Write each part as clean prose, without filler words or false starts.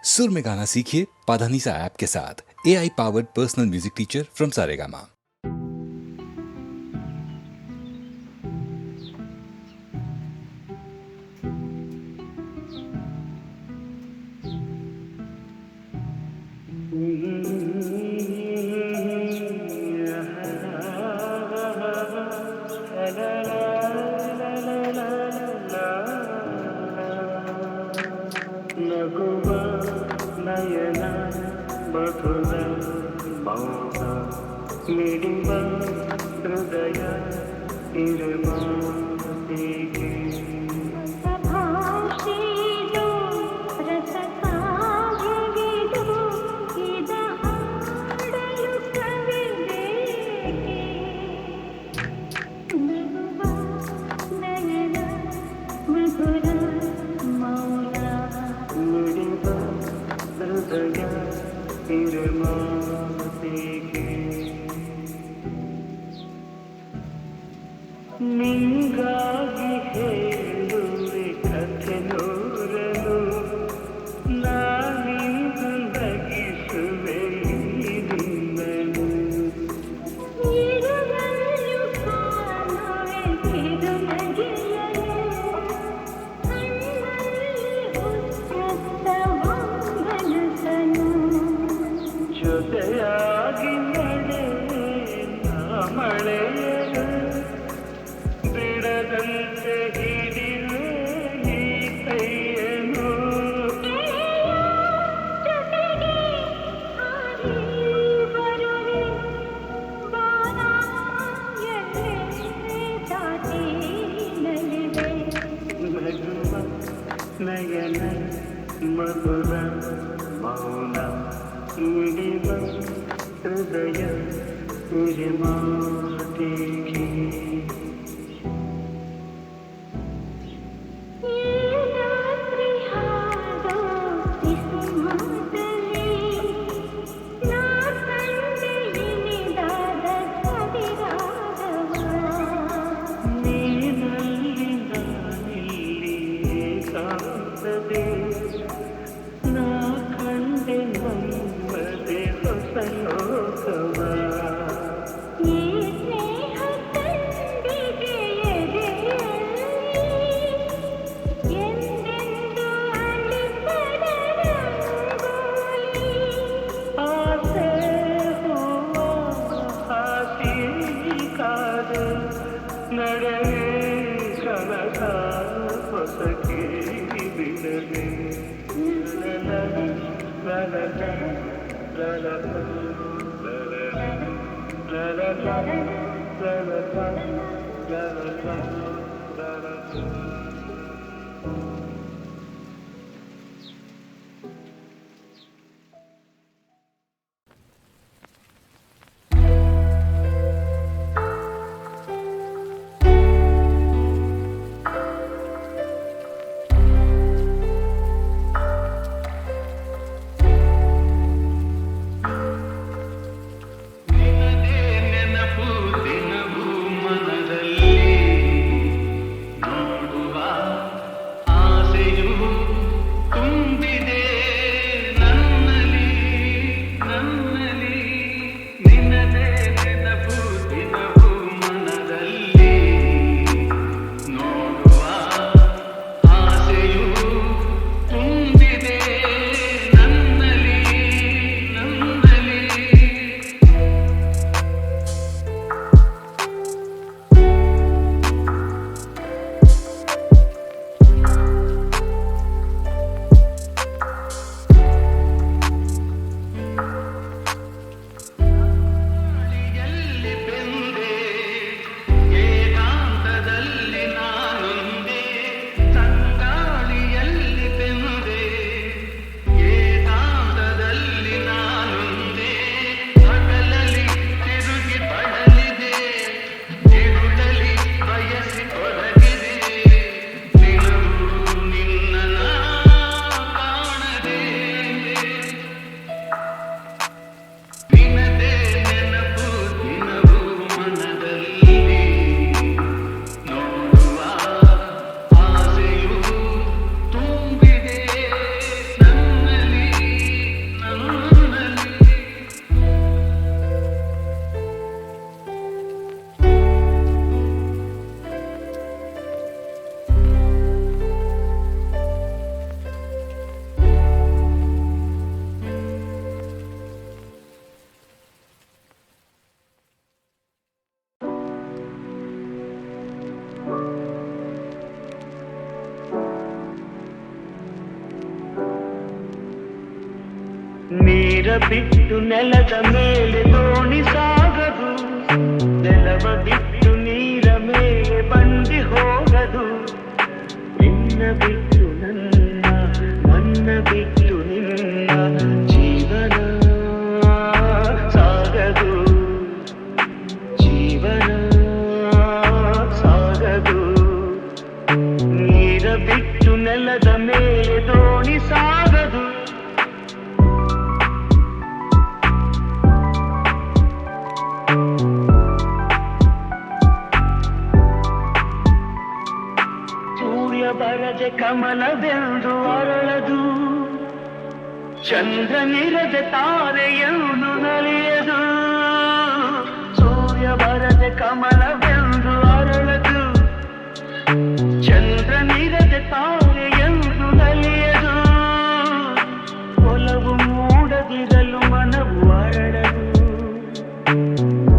सुर में गाना सीखिए पाधानीसा ऐप के साथ। AI powered personal music teacher from Saregama. ನಗುವ ನಯನ ಮಧುರ ಮೌನ ಮಿಡಿವ ಹೃದಯ ಇರಮಾತಿಗೆ ನಿಂಗಾಗಿ ಹೇಳುವೆ ಕಥೆ ನೂರನು ನಾನಿಂದು ನಗಿಸುವೆ ನಿನ್ನನು ಜೊತೆಯಾಗಿ ನಡೆವೆ ನಾ ಮಳೆಯನು ಬಿಡದಂತೆ ಹಿಡಿವೆ ಈ ಕೈಯನು ನಗುವ ನಯನ ಮಧುರ ಮೌನ ಮಿಡಿವ ಹೃದಯ ಮಾತಿಗೆ ನಾ ಕಂಡೆ ನಮ್ಮದೆ ಹೊಸ ಲೋಕವ ಆಸೆ ಹೂವ ಹಾಸಿ ಕಾದು ನಡೆವೆ ಕನಕ ಹೊಸಕೆ ಬಿಡದೆ ನೀರ ಬಿಟ್ಟು ನೆಲದ ಮೇಲೆ ದೋಣಿ ಸಾಗದು, ನೆಲವ ಬಿಟ್ಟು ನೀರ ಮೇಲೆ ಬಂಡಿ ಹೋಗದು. ನಿನ್ನ ಬಿಟ್ಟು ನನ್ನ, ನನ್ನ ಬಿಟ್ಟು ನಿನ್ನ ಜೀವನ ಸಾಗದು, ಜೀವನ ಸಾಗದು. ನೀರ ಬಿಟ್ಟು ನೆಲದ ಮೇಲೆ ದೋಣಿ ಸಾಗದು. ಸೂರ್ಯ ಬರದೆ ಕಮಲವೆಂದು ಅರಳದು, ಚಂದ್ರನಿರದೆ ತಾರೆಯನ್ನು ನಲಿಯದು. ಸೂರ್ಯ ಬರದೆ ಕಮಲವೆಂದು ಅರಳದು, ಚಂದ್ರನಿರದೆ ತಾರೆಯನ್ನು ನಲಿಯದು. ಒಲವು ಮೂಡದಿರಲು ಮನವು ಅರಳದು,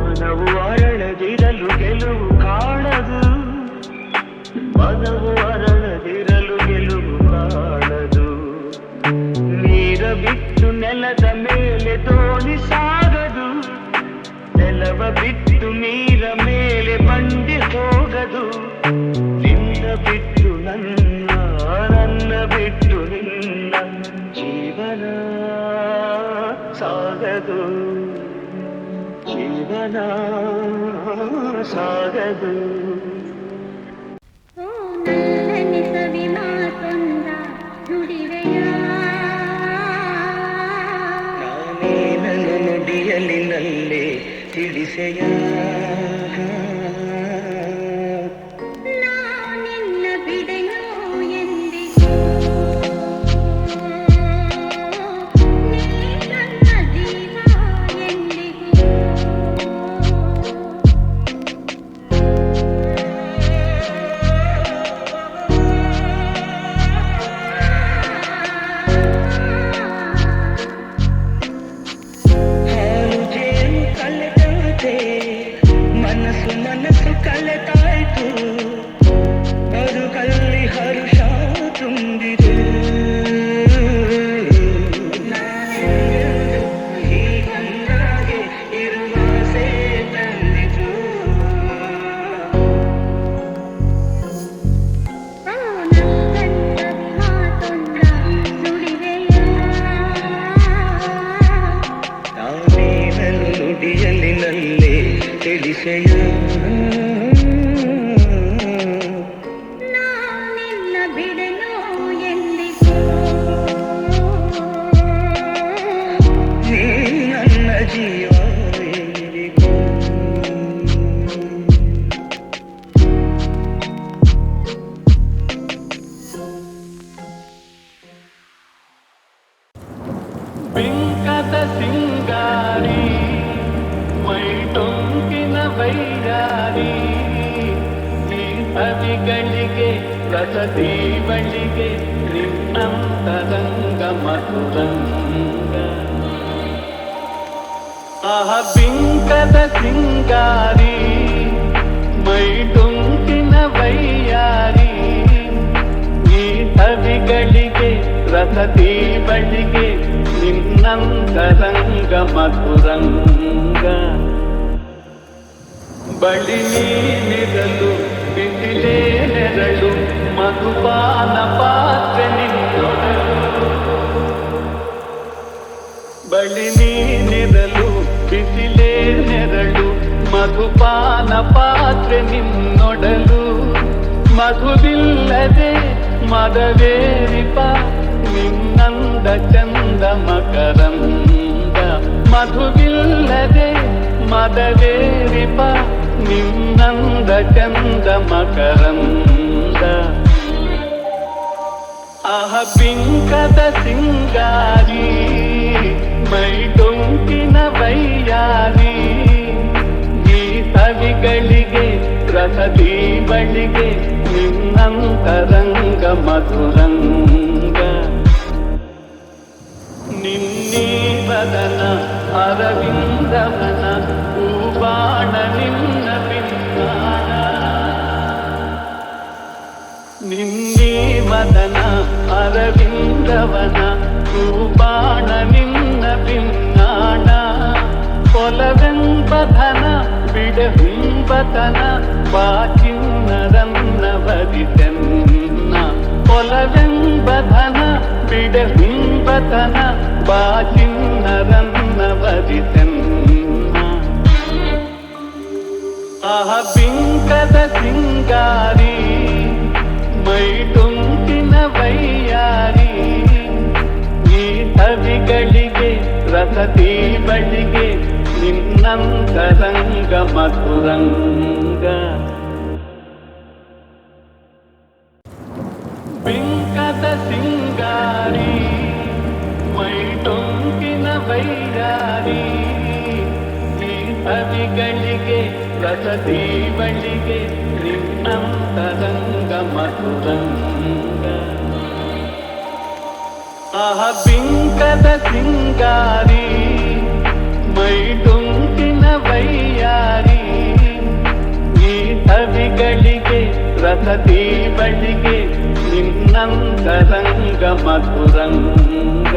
ಮನವು ಅರಳದಿರಲು ಗೆಲುವು ಕಾಣದು. ಮನವು ಅರಳದಿರಲು ಗೆಲುವು ಕಾಣದು. ನೀರ ಬಿಟ್ಟು ನೆಲದ ಮೇಲೆ ದೋಣಿ ಸಾಗದು, ನೆಲವ ಬಿಟ್ಟು ನೀರ ಮೇಲೆ ಬಂಡಿ ಹೋಗದು. ನಿನ್ನ ಬಿಟ್ಟು ನನ್ನ, ನನ್ನ ಬಿಟ್ಟು ನಿನ್ನ ಜೀವನ ಸಾಗದು, ಜೀವನ ಸಾಗದು. ನಾನೇ ನನ್ನ ನುಡಿಯಲಿನಲ್ಲೇ ತಿಳಿಸೆಯ, ಮನಸ್ಸು ಮನಸ್ಸು ಕಲೆತಾಯ್ತು, ಬದುಕಲ್ಲಿ ಹರುಷ ತುಂಬಿದೆ. ಹೀಗಂದಾಗೆ ಇರುವ ಆಸೆ ತಂದಿತು. ನಾನೇ ನನ್ನ ನುಡಿಯಲಿನಲ್ಲೇ ತಿಳಿಸೆಯ, ನಾನಿನ್ನ ಬಿಡೆನೋ ಎಂದಿಗೂ, ನೀ ನನ್ನ ಜೀವ ಎಂದಿಗೂ. ಬಿಂಕದ ಸಿಂಗಾರಿ ಮೈಟೊಂಕಿನ ವೈರಾರಿ, ಈ ಹವಿಗಳಿಗೆ ರಸದಿ ಬಳಿಗೆ ನಿನ್ನಂತರಂಗ ಮಧುರಂಗ. ಆಹ ಬಿಂಕದ ಸಿಂಗಾರಿ ಮೈಟೊಂಕಿನ ವೈಯಾರಿ, ಈ ಹವಿಗಳಿಗೆ ರಸದಿ ಬಳಿಗೆ ನಿನ್ನಂತರಂಗ ಮಧುರಂಗ. ಬಳಿ ನೀನಿರಲು ಬಿಸಿಲೇ ನೆರಳು, ಮಧುಪಾನ ಪಾತ್ರೆ ನಿನ್ನೊಡಲು. ಬಳಿ ನೀನಿರಲು ಬಿಸಿಲೇ ನೆರಳು, ಮಧುಪಾನ ಪಾತ್ರೆ ನಿನ್ನೊಡಲು. ಮಧುವಿಲ್ಲದೆ ಮದವೇರಿಪ ನಿನ್ನಂದ ಚಂದ ಮಕರಂದ. ಮಧುವಿಲ್ಲದೆ ಮದವೇರಿಪ ನಿನ್ನಂದ ಚಂದ ಮಕರಂದ. ಆಹ ಬಿಂಕದ ಸಿಂಗಾರಿ ಮೈಡೊಂಕಿನ ವೈಯಾರಿ, ಈ ಸವಿಗಳಿಗೆ ರಸದಿ ಬಳಿಗೆ ನಿನ್ನಂತರಂಗ ಮಧುರಂಗ. ನಿನ್ನೀ ಬದನ ಅರವಿಂದವನ ಹೂಬಾಣ ನಿನ್ನ ಬಿಂಗಾನ. ನಿನ್ನೀ ಮದನ ಅರವಿಂದವನ ಹೂಬಾಣ ನಿನ್ನ ಹಿಂಬತನ ಬಾಚಿನ್ನರನ್ನ ಬದಿತೆನ್ನ ಕೊಲವೆಂಬಧನ ಬಿಡೆ ಹಿಂಬತನ ಬಾಚಿನ್ನರನ್ನ ಬದಿತೆನ್ನ ಆಹ ಬಿಂಕದ ಸಿಂಗಾರಿ ಮೈ ತುಂಬಿನ ವೈಯಾರಿ ಈ ಕವಿಗಳಿಗೆ ರಸತಿ ಬಳಿಗೆ ನಿನ್ನಂತರಂಗ ಮಧುರಂಗ ಬಿಂಕದ ಸಿಂಗಾರಿ ಮೈ ತುಂಬಿನ ವೈಯಾರಿ ಈ ಕವಿಗಳಿಗೆ ರಸತಿ ಬಳಿಗೆ ನಿನ್ನಂತರಂಗ ಮಧುರಂಗ ಆಹ ಬಿಂಕದ ಸಿಂಗಾರಿ ಮೈ ತುಂಬಿನ ವೈಯಾರಿ ಈ ಕವಿಗಳಿಗೆ ರಸತಿ ಬಳಿಗೆ ನಿನ್ನಂತರಂಗ ಮಧುರಂಗ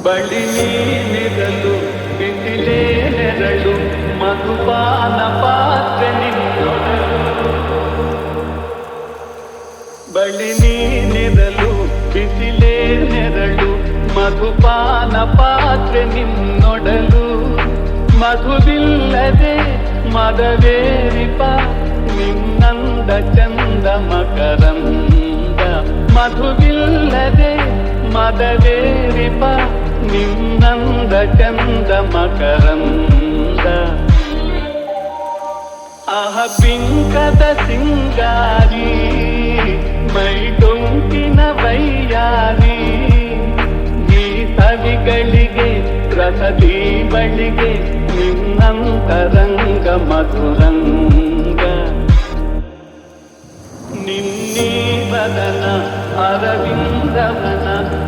ಬಳಿ ನೀನಿರಲು ಬಿಸಿಲೇ ನೆರಳು ಮಧುಪಾನ ಪಾತ್ರೆ ನಿನ್ನೊಡಲು ಬಳಿ ನೀನಿರಲು ಬಿಸಿಲೇ ನೆರಳು ಮಧುಪಾನ ಪಾತ್ರೆ ನಿನ್ನೊಡಲು ಮಧುವಿಲ್ಲದೆ ಮದವೇರಿಪ ನಿನ್ನಂದ ಚಂದ ಮಕರಂದ ಮಧುವಿಲ್ಲದೆ ಮದವೇರಿಪ ನಿನ್ನಂದ ಚಂದ ಮಕರಂದ ಆಹ ಬಿಂಕದ ಸಿಂಗಾರಿ ಮೈ ಡೊಂಕಿನ ವೈಯಾರಿ ಈ ಸವಿಗಳಿಗೆ ರಸದಿ ಬಳಿಗೆ ನಿನ್ನಂತರಂಗ ಮಧುರಂಗ ನಿನ್ನೀ ಬದನ ಅರವಿಂದವನ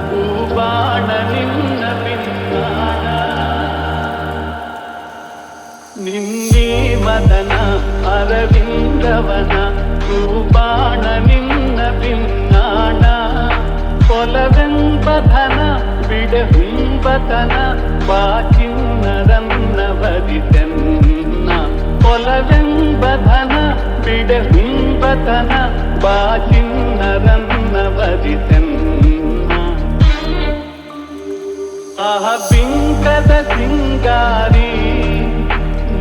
ಹೂಬಾಣ ನಿನ್ನ ಬಿನ್ನಾಣ ನಿನ್ನೀ ಮದನ ಅರವಿಂದವನ ಹೂಬಾಣ ನಿನ್ನ ಬಿನ್ನಾಣ ಕೊಲವೆಂಬಧನ ಬಿಡೆ ಹುಂಬತನ ಬಾಚಿನ್ನರನ್ನ ಬದಿತೆನ್ನ ಕೊಲವೆಂಬಧನ ಬಿಡೆ ಹುಂಬತನ ಬಾಚಿನ್ನರನ್ನ ಬದಿತೆನ್ನ ಆಹ ಬಿಂಕದ ಸಿಂಗಾರಿ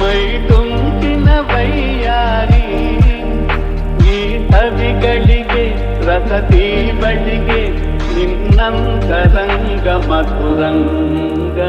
ಮೈ ತುಂಬಿನ ವೈಯಾರಿ ಈ ಕವಿಗಳಿಗೆ ರಸತಿ ಬಳಿಗೆ ನಿನ್ನಂತರಂಗ ಮಧುರಂಗ